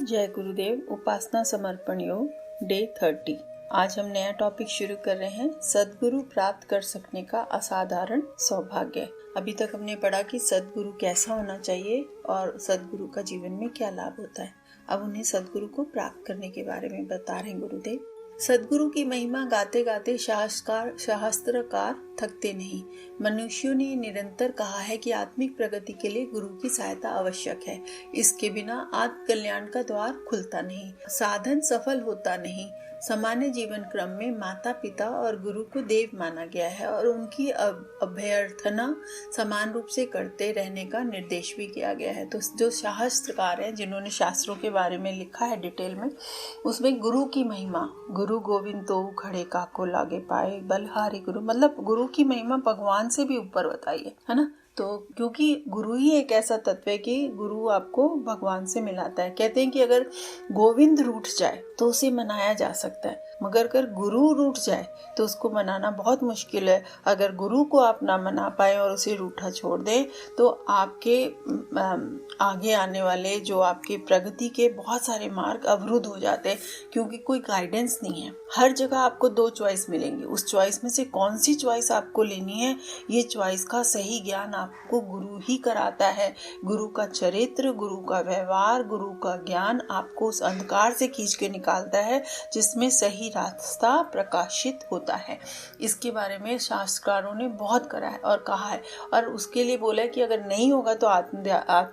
जय गुरुदेव। उपासना समर्पण योग डे 30। आज हम नया टॉपिक शुरू कर रहे हैं, सद्गुरु प्राप्त कर सकने का असाधारण सौभाग्य। अभी तक हमने पढ़ा कि सद्गुरु कैसा होना चाहिए और सद्गुरु का जीवन में क्या लाभ होता है। अब उन्हें सद्गुरु को प्राप्त करने के बारे में बता रहे हैं गुरुदेव। सद्गुरु की महिमा गाते गाते शास्त्रकार थकते नहीं। मनुष्यों ने निरंतर कहा है कि आत्मिक प्रगति के लिए गुरु की सहायता आवश्यक है। इसके बिना आत्म कल्याण का द्वार खुलता नहीं, साधन सफल होता नहीं। सामान्य जीवन क्रम में माता पिता और गुरु को देव माना गया है और उनकी अभ्यर्थना समान रूप से करते रहने का निर्देश भी किया गया है। तो जो शास्त्रकार हैं, जिन्होंने शास्त्रों के बारे में लिखा है डिटेल में, उसमें गुरु की महिमा, गुरु गोविंद तो खड़े काको लागे पाए बलहारी गुरु, मतलब गुरु की महिमा भगवान से भी ऊपर बताई है ना। तो क्योंकि गुरु ही एक ऐसा तत्व है कि गुरु आपको भगवान से मिलाता है। कहते हैं कि अगर गोविंद रूठ जाए तो उसे मनाया जा सकता है, मगर अगर गुरु रूठ जाए तो उसको मनाना बहुत मुश्किल है। अगर गुरु को आप ना मना पाए और उसे रूठा छोड़ दें तो आपके आगे आने वाले जो आपके प्रगति के बहुत सारे मार्ग अवरुद्ध हो जाते हैं, क्योंकि कोई गाइडेंस नहीं है। हर जगह आपको दो चॉइस मिलेंगी, उस चॉइस में से कौन सी चॉइस आपको लेनी है, ये चॉइस का सही ज्ञान आपको गुरु ही कराता है। गुरु का चरित्र, गुरु का व्यवहार, गुरु का ज्ञान आपको उस अंधकार से खींच के निकालता है जिसमें सही रास्ता प्रकाशित होता है। इसके बारे में शास्त्रकारों ने बहुत करा है और कहा है, और उसके लिए बोला है कि अगर नहीं होगा तो आत्म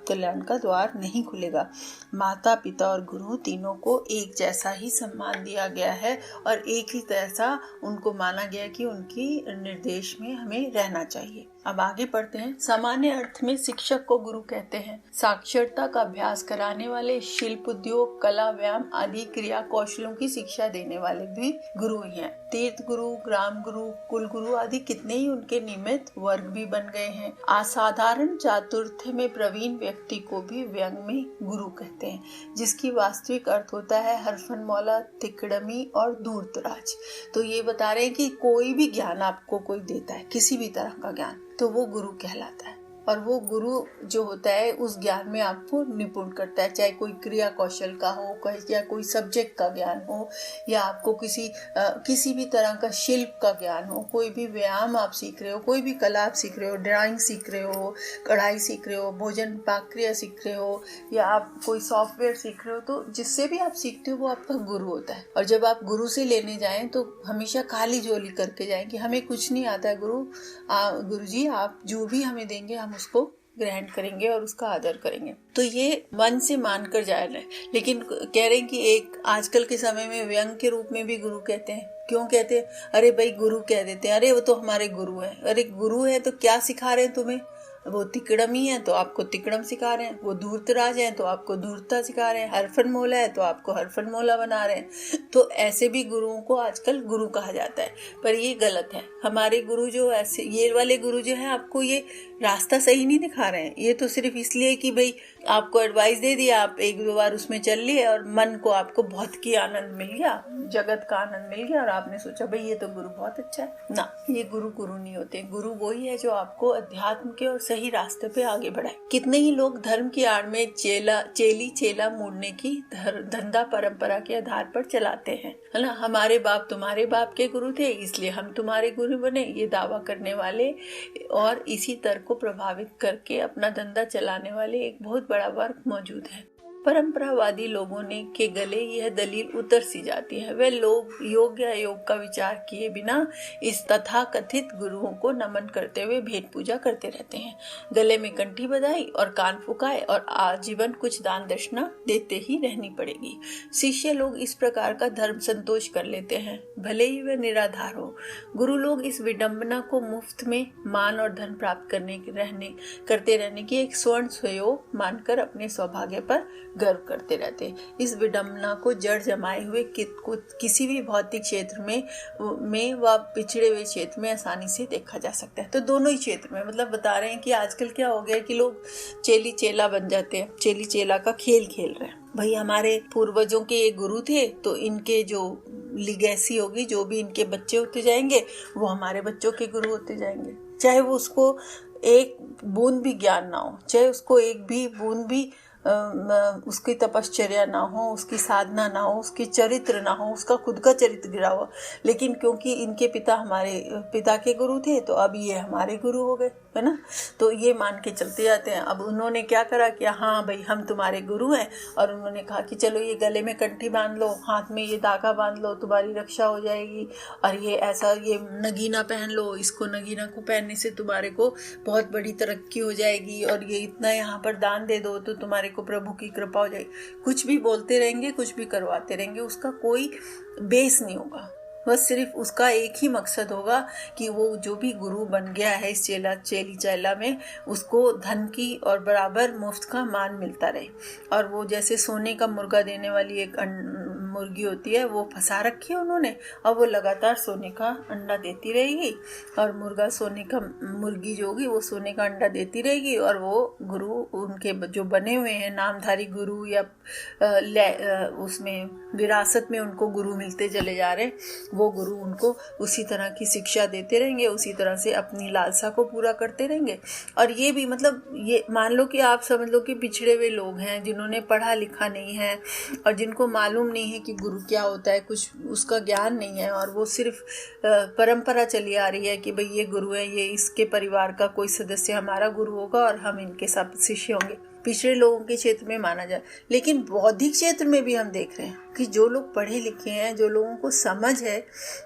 कल्याण का द्वार नहीं खुलेगा। माता पिता और गुरु तीनों को एक जैसा ही सम्मान दिया गया है और एक ही जैसा उनको माना गया कि उनकी निर्देश में हमें रहना चाहिए। अब आगे पढ़ते हैं। सामान्य अर्थ में शिक्षक को गुरु कहते हैं। साक्षरता का अभ्यास कराने वाले, शिल्प उद्योग, कला, व्यायाम आदि क्रिया कौशलों की शिक्षा देने वाले भी गुरु ही हैं। तीर्थ गुरु, ग्राम गुरु, कुल गुरु आदि कितने ही उनके निमित्त वर्ग भी बन गए हैं। असाधारण चातुर्य में प्रवीण व्यक्ति को भी व्यंग में गुरु कहते हैं, जिसकी वास्तविक अर्थ होता है हरफन मौला, तिकड़मी और दूरदराज। तो ये बता रहे हैं कि कोई भी ज्ञान आपको कोई देता है, किसी भी तरह का ज्ञान, तो वो गुरु कहलाता है। और वो गुरु जो होता है उस ज्ञान में आपको निपुण करता है, चाहे कोई क्रिया कौशल का हो या कोई सब्जेक्ट का ज्ञान हो, या आपको किसी भी तरह का शिल्प का ज्ञान हो, कोई भी व्यायाम आप सीख रहे हो, कोई भी कला आप सीख रहे हो, ड्राइंग सीख रहे हो, कढ़ाई सीख रहे हो, भोजन पाक क्रिया सीख रहे हो, या आप कोई सॉफ्टवेयर सीख रहे हो, तो जिससे भी आप सीखते हो वो आपका गुरु होता है। और जब आप गुरु से लेने जाएं तो हमेशा खाली झोली करके जाएं कि हमें कुछ नहीं आता है, गुरु जी आप जो भी हमें देंगे हम उसको ग्रहण करेंगे और उसका आदर करेंगे। तो ये मन से मानकर जा रहे हैं। लेकिन कह रहे हैं कि एक आजकल के समय में व्यंग के रूप में भी गुरु कहते हैं। क्यों कहते हैं? अरे भाई गुरु कह देते हैं, अरे वो तो हमारे गुरु है। अरे गुरु है तो क्या सिखा रहे हैं तुम्हें? वो तिकड़मी है तो आपको तिकड़म सिखा रहे हैं, वो दूरदराज है तो आपको दूरता सिखा रहे हैं, हरफन मोला है तो आपको हरफन मोला बना रहे हैं। तो ऐसे भी गुरुओं को आजकल गुरु कहा जाता है, पर ये गलत है। हमारे गुरु जो ऐसे, ये वाले गुरु जो है आपको ये रास्ता सही नहीं दिखा रहे हैं। ये तो सिर्फ इसलिए कि भाई आपको एडवाइस दे दिया, आप एक दो बार उसमें चल लिए और मन को आपको बहुत की आनंद मिल गया, जगत का आनंद मिल गया और आपने सोचा भाई ये तो गुरु बहुत अच्छा है। ना, ये गुरु नहीं होते। गुरु वही है जो आपको अध्यात्म के और सही रास्ते पे आगे बढ़ाए। कितने ही लोग धर्म की आड़ में चेला मोड़ने की धंधा परंपरा के आधार पर चलाते हैं, है ना। हमारे बाप तुम्हारे बाप के गुरु थे इसलिए हम तुम्हारे गुरु बने, ये दावा करने वाले और इसी तर्क को प्रभावित करके अपना धंधा चलाने वाले एक बहुत बड़ा वर्ग मौजूद है। परंपरावादी लोगों ने के गले यह दलील उतर सी जाती है। वे लोग योग या योग का विचार किए बिना इस तथाकथित गुरुओं को नमन करते हुए भेंट पूजा करते रहते हैं। गले में कंठी बधाई और कान फुकाए और आजीवन कुछ दान दक्षिणा देते ही रहनी पड़ेगी। शिष्य लोग इस प्रकार का धर्म संतोष कर लेते हैं, भले ही वह निराधार हो। गुरु लोग इस विडंबना को मुफ्त में मान और धन प्राप्त करते रहने की एक स्वर्ण सहयोग मानकर अपने सौभाग्य पर गर्व करते रहते हैं। इस विडंबना को जड़ जमाए हुए किसी भी भौतिक क्षेत्र में व पिछड़े हुए क्षेत्र में आसानी से देखा जा सकता है। तो दोनों ही क्षेत्र में, मतलब बता रहे हैं कि आजकल क्या हो गया कि लोग चेली चेला बन जाते हैं, चेली चेला का खेल खेल रहे हैं। भाई हमारे पूर्वजों के ये गुरु थे तो इनके जो लीगेसी होगी, जो भी इनके बच्चे होते जाएंगे वो हमारे बच्चों के गुरु होते जाएंगे। चाहे वो उसको एक बूंद भी ज्ञान ना हो, चाहे उसको एक भी बूंद भी उसकी तपश्चर्या ना हो, उसकी साधना ना हो, उसकी चरित्र ना हो, उसका खुद का चरित्र गिरा हुआ, लेकिन क्योंकि इनके पिता हमारे पिता के गुरु थे तो अब ये हमारे गुरु हो गए, है ना। तो ये मान के चलते जाते हैं। अब उन्होंने क्या करा कि हाँ भाई हम तुम्हारे गुरु हैं, और उन्होंने कहा कि चलो ये गले में कंठी बांध लो, हाथ में ये धागा बांध लो, तुम्हारी रक्षा हो जाएगी, और ये ऐसा ये नगीना पहन लो, इसको नगीना को पहनने से तुम्हारे को बहुत बड़ी तरक्की हो जाएगी, और ये इतना यहाँ पर दान दे दो तो तुम्हारे को प्रभु की कृपा हो जाएगी। कुछ भी बोलते रहेंगे, कुछ भी करवाते रहेंगे, उसका कोई बेस नहीं होगा। बस सिर्फ उसका एक ही मकसद होगा कि वो जो भी गुरु बन गया है इस चेली चेला में, उसको धन की और बराबर मुफ्त का मान मिलता रहे। और वो जैसे सोने का मुर्गा देने वाली एक मुर्गी होती है, वो फंसा रखी है उन्होंने, और वो लगातार सोने का अंडा देती रहेगी, और मुर्गा सोने का मुर्गी जो होगी वो सोने का अंडा देती रहेगी, और वो गुरु उनके जो बने हुए हैं नामधारी गुरु या उसमें विरासत में उनको गुरु मिलते चले जा रहे, वो गुरु उनको उसी तरह की शिक्षा देते रहेंगे, उसी तरह से अपनी लालसा को पूरा करते रहेंगे। और ये भी मतलब ये मान लो कि आप समझ लो कि पिछड़े हुए लोग हैं जिन्होंने पढ़ा लिखा नहीं है और जिनको मालूम नहीं है कि गुरु क्या होता है, कुछ उसका ज्ञान नहीं है, और वो सिर्फ परंपरा चली आ रही है कि भाई ये गुरु है, ये इसके परिवार का कोई सदस्य हमारा गुरु होगा और हम इनके सब शिष्य होंगे। पिछड़े लोगों के क्षेत्र में माना जाए, लेकिन बौद्धिक क्षेत्र में भी हम देख रहे हैं कि जो लोग पढ़े लिखे हैं, जो लोगों को समझ है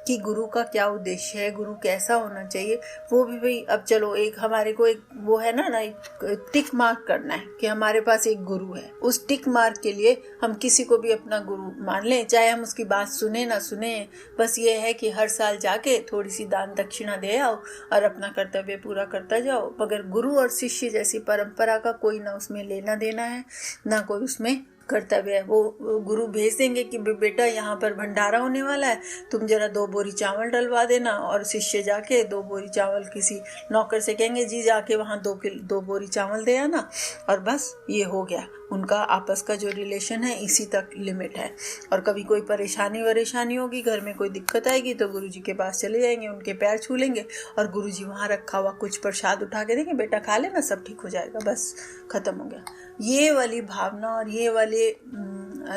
कि गुरु का क्या उद्देश्य है, गुरु कैसा होना चाहिए, वो भी भाई अब चलो एक हमारे को एक वो है ना एक टिक मार्क करना है कि हमारे पास एक गुरु है। उस टिक मार्क के लिए हम किसी को भी अपना गुरु मान लें, चाहे हम उसकी बात सुने ना सुने, बस ये है कि हर साल जाके थोड़ी सी दान दक्षिणा दे आओ और अपना कर्तव्य पूरा करता जाओ। मगर गुरु और शिष्य जैसी परंपरा का कोई ना उसमें लेना देना है, ना कोई उसमें कर्तव्य है। वो गुरु भेज देंगे कि बेटा यहाँ पर भंडारा होने वाला है, तुम जरा 2 बोरी चावल डलवा देना, और शिष्य जाके 2 बोरी चावल किसी नौकर से कहेंगे जी जाके वहाँ 2 बोरी चावल दे आना, और बस ये हो गया। उनका आपस का जो रिलेशन है इसी तक लिमिट है। और कभी कोई परेशानी होगी, घर में कोई दिक्कत आएगी तो गुरुजी के पास चले जाएंगे, उनके पैर छू लेंगे, और गुरुजी वहाँ रखा हुआ कुछ प्रसाद उठा के देंगे, बेटा खा लेना, सब ठीक हो जाएगा, बस खत्म हो गया। ये वाली भावना और ये वाले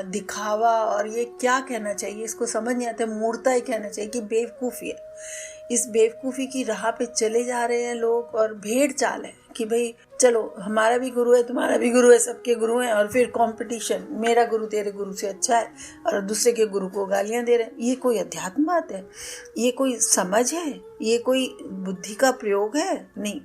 दिखावा, और ये क्या कहना चाहिए इसको समझ नहीं आता, मूर्ता ही कहना चाहिए कि बेवकूफ़ी है। इस बेवकूफ़ी की राह पे चले जा रहे हैं लोग, और भेड़ चाल है कि भाई चलो हमारा भी गुरु है, तुम्हारा भी गुरु है, सबके गुरु हैं, और फिर कंपटीशन, मेरा गुरु तेरे गुरु से अच्छा है, और दूसरे के गुरु को गालियां दे रहे हैं। ये कोई अध्यात्म बात है? ये कोई समझ है? ये कोई बुद्धि का प्रयोग है? नहीं।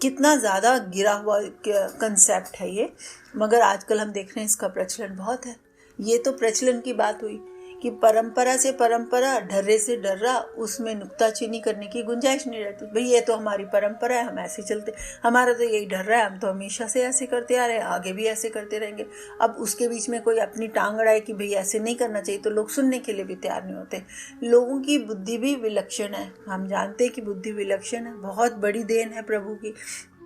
कितना ज़्यादा गिरा हुआ कंसेप्ट है ये। मगर आजकल हम देख रहे हैं इसका प्रचलन बहुत है। ये तो प्रचलन की बात हुई कि परंपरा से परंपरा, ढर्रे से ढर्रा, उसमें नुक्ताचीनी करने की गुंजाइश नहीं रहती। भाई ये तो हमारी परंपरा है, हम ऐसे चलते, हमारा तो यही ढर्रा है, हम तो हमेशा से ऐसे करते आ रहे हैं, आगे भी ऐसे करते रहेंगे। अब उसके बीच में कोई अपनी टांग अड़ाए कि भाई ऐसे नहीं करना चाहिए, तो लोग सुनने के लिए भी तैयार नहीं होते। लोगों की बुद्धि भी विलक्षण है, हम जानते हैं कि बुद्धि विलक्षण है, बहुत बड़ी देन है प्रभु की।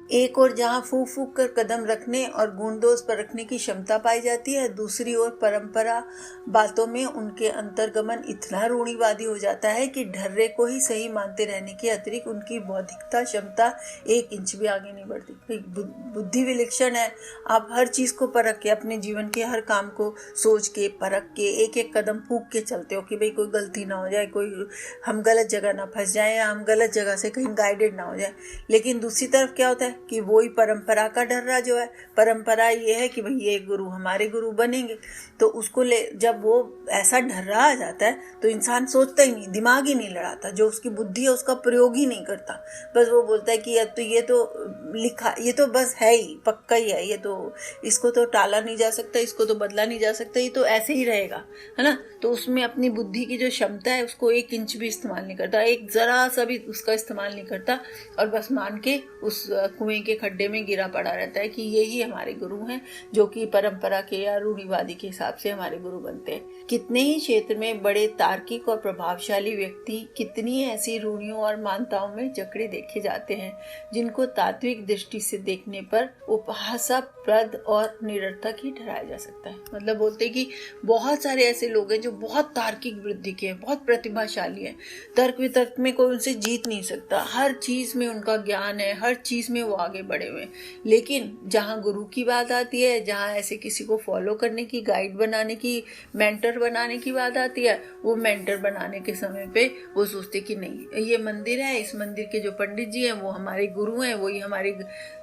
एक ओर जहाँ फूक फूक कर कदम रखने और गुण दोष पर रखने की क्षमता पाई जाती है, दूसरी ओर परंपरा बातों में उनके अंतर्गमन इतना रूढ़िवादी हो जाता है कि ढर्रे को ही सही मानते रहने के अतिरिक्त उनकी बौद्धिकता क्षमता 1 इंच भी आगे नहीं बढ़ती। बुद्धि विलक्षण है। आप हर चीज़ को परख के, अपने जीवन के हर काम को सोच के परख के एक एक कदम फूक के चलते हो कि भाई कोई गलती ना हो जाए, कोई हम गलत जगह ना फंस जाए, या हम गलत जगह से कहीं गाइडेड ना हो जाए। लेकिन दूसरी तरफ क्या होता है कि वही परंपरा का डर्रा जो है, परंपरा ये है कि भाई ये गुरु हमारे गुरु बनेंगे, तो उसको ले जब वो ऐसा डर्रा आ जाता है तो इंसान सोचता ही नहीं, दिमाग ही नहीं लड़ाता, जो उसकी बुद्धि है उसका प्रयोग ही नहीं करता। बस वो बोलता है कि अब तो ये तो लिखा, ये तो बस है ही, पक्का ही है, ये तो इसको तो टाला नहीं जा सकता, इसको तो बदला नहीं जा सकता, ये तो ऐसे ही रहेगा, है ना। तो उसमें अपनी बुद्धि की जो क्षमता है उसको 1 इंच भी इस्तेमाल नहीं करता, एक जरा सा भी उसका इस्तेमाल नहीं करता, और बस मान के उस कुएं के खड्डे में गिरा पड़ा रहता है कि यही हमारे गुरु हैं, जो कि परंपरा के या रूढ़िवादी के हिसाब से हमारे गुरु बनते हैं। कितने ही क्षेत्र में बड़े तार्किक और प्रभावशाली व्यक्ति कितनी ऐसी रूढ़ियों और मान्यताओं में जकड़े देखे जाते हैं, जिनको तात्विक दृष्टि से देखने पर उपहासाप्रद और निरर्थक ही ठहराया जा सकता है। मतलब बोलते कि बहुत सारे ऐसे लोग हैं जो बहुत तार्किक बुद्धि के हैं, बहुत प्रतिभाशाली हैं, तर्क वितर्क में कोई उनसे जीत नहीं सकता, हर चीज में उनका ज्ञान है, हर चीज में वो आगे बढ़े हुए हैं। लेकिन जहाँ गुरु की बात आती है, जहाँ ऐसे किसी को फॉलो करने की, गाइड बनाने की, मेंटर बनाने की बात आती है, वो मेंटर बनाने के समय पे वो सोचते कि नहीं, ये मंदिर है, इस मंदिर के जो पंडित जी हैं वो हमारे गुरु हैं, वही हमारे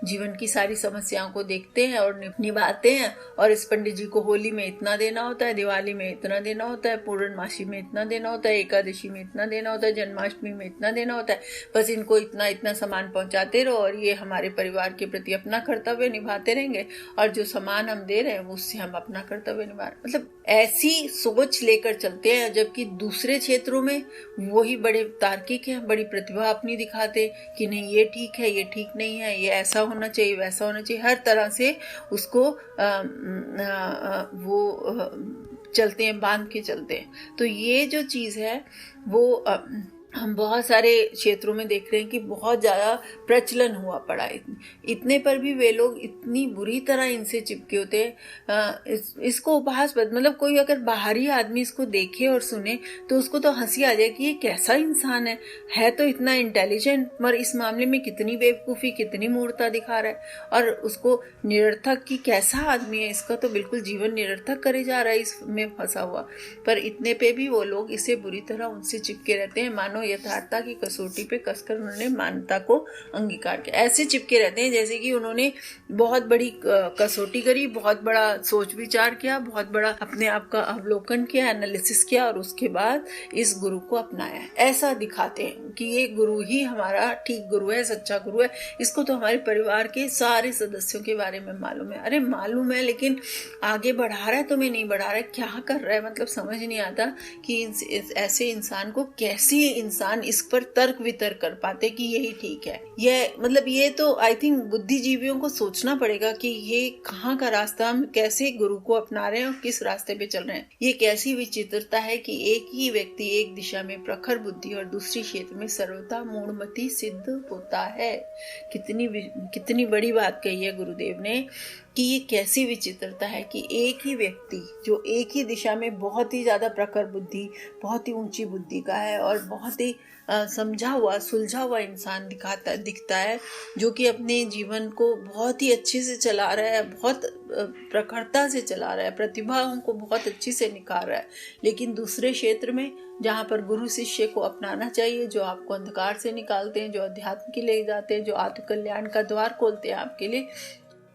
जीवन की सारी समस्याओं को देखते हैं और निभाते हैं। और इस पंडित जी को होली में इतना देना होता है, दिवाली में इतना देना होता है, पूर्णमासी में इतना देना होता है, एकादशी में इतना देना होता है, जन्माष्टमी में इतना देना होता है, बस इनको इतना इतना सामान पहुंचाते रहो और ये हमारे परिवार के प्रति अपना कर्तव्य निभाते रहेंगे और जो सामान हम दे रहे हैं उससे हम अपना कर्तव्य निभा रहे। मतलब ऐसी सोच लेकर चलते हैं, जबकि दूसरे क्षेत्रों में वही बड़े तार्किक हैं, बड़ी प्रतिभा अपनी दिखाते कि नहीं ये ठीक है, ये ठीक नहीं है, ये ऐसा होना चाहिए, वैसा होना चाहिए, हर तरह से उसको चलते हैं, बांध के चलते हैं। तो ये जो चीज है वो हम बहुत सारे क्षेत्रों में देख रहे हैं कि बहुत ज़्यादा प्रचलन हुआ पड़ा है। इतने पर भी वे लोग इतनी बुरी तरह इनसे चिपके होते हैं। इसको उपहास, मतलब कोई अगर बाहरी आदमी इसको देखे और सुने तो उसको तो हंसी आ जाए कि ये कैसा इंसान है तो इतना इंटेलिजेंट, मगर इस मामले में कितनी बेवकूफ़ी, कितनी मूर्खता दिखा रहा है। और उसको निरर्थक कि कैसा आदमी है, इसका तो बिल्कुल जीवन निरर्थक करे जा रहा है इसमें फंसा हुआ। पर इतने पे भी वो लोग इसे बुरी तरह उनसे चिपके रहते हैं, मानो यथार्थता की कसौटी पे कसकर उन्होंने मान्यता को अंगीकार किया। ऐसे चिपके रहते हैं जैसे कि उन्होंने बहुत बड़ी कसौटी करी, बहुत बड़ा सोच विचार किया, बहुत बड़ा अपने आप का अवलोकन किया, एनालिसिस किया और उसके बाद इस गुरु को अपनाया। ऐसा दिखाते हैं कि ये गुरु ही हमारा ठीक गुरु है, सच्चा गुरु है, इसको तो हमारे परिवार के सारे सदस्यों के बारे में मालूम है। अरे मालूम है, लेकिन आगे बढ़ा रहा है तुम्हें नहीं बढ़ा रहा है, क्या कर रहा है? मतलब समझ नहीं आता कि ऐसे इंसान को कैसे इंसान इस पर तर्क वितर्क कर पाते कि यही ठीक है। ये तो आई थिंक बुद्धिजीवियों को सोचना पड़ेगा कि ये कहाँ का रास्ता, हम कैसे गुरु को अपना रहे हैं और किस रास्ते पे चल रहे हैं। ये कैसी विचित्रता है कि एक ही व्यक्ति एक दिशा में प्रखर बुद्धि और दूसरी क्षेत्र में सर्वथा मूढ़मती सिद्ध होता है। कितनी बड़ी बात कही है गुरुदेव ने कि ये कैसी विचित्रता है कि एक ही व्यक्ति जो एक ही दिशा में बहुत ही ज्यादा प्रखर बुद्धि, बहुत ही ऊंची बुद्धि का है और बहुत ही समझा हुआ, सुलझा हुआ इंसान दिखता है, जो कि अपने जीवन को बहुत ही अच्छे से चला रहा है, बहुत प्रखरता से चला रहा है, प्रतिभाओं को बहुत अच्छी से निखार रहा है। लेकिन दूसरे क्षेत्र में जहाँ पर गुरु शिष्य को अपनाना चाहिए, जो आपको अंधकार से निकालते हैं, जो अध्यात्म के ले जाते हैं, जो आत्मकल्याण का द्वार खोलते हैं आपके लिए,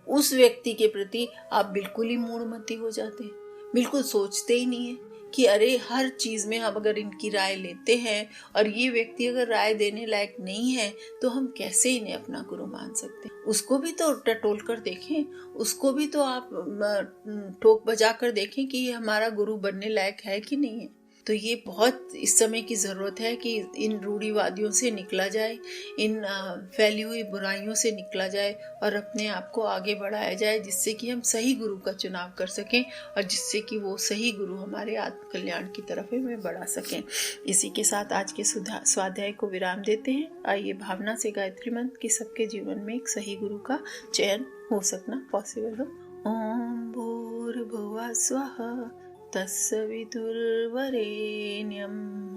उस व्यक्ति के प्रति आप बिल्कुल ही मूढ़मती हो जाते हैं, बिल्कुल सोचते ही नहीं है कि अरे हर चीज में हम अगर इनकी राय लेते हैं और ये व्यक्ति अगर राय देने लायक नहीं है तो हम कैसे इन्हें अपना गुरु मान सकते हैं। उसको भी तो टटोल कर देखें, उसको भी तो आप ठोक बजा कर देखें कि ये हमारा गुरु बनने लायक है कि नहीं है। तो ये बहुत इस समय की ज़रूरत है कि इन रूढ़िवादियों से निकला जाए, इन फैली हुई बुराइयों से निकला जाए और अपने आप को आगे बढ़ाया जाए, जिससे कि हम सही गुरु का चुनाव कर सकें और जिससे कि वो सही गुरु हमारे आत्मकल्याण की तरफ हमें बढ़ा सकें। इसी के साथ आज के स्वाध्याय को विराम देते हैं। आइए भावना से गायत्री मंत्र कि सबके जीवन में एक सही गुरु का चयन हो सकना पॉसिबल हो। ओम भूर्भुवः स्वः तत्सवितुर्वरेण्यं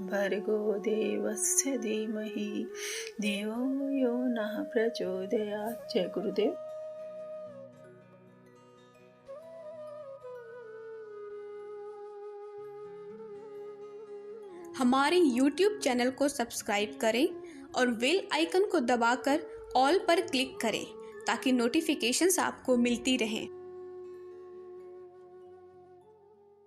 भर्गो देवस्य धीमहि धियो यो नः प्रचोदयात्। जय गुरुदेव। हमारे YouTube चैनल को सब्सक्राइब करें और बेल आइकन को दबाकर ऑल पर क्लिक करें ताकि नोटिफिकेशंस आपको मिलती रहें।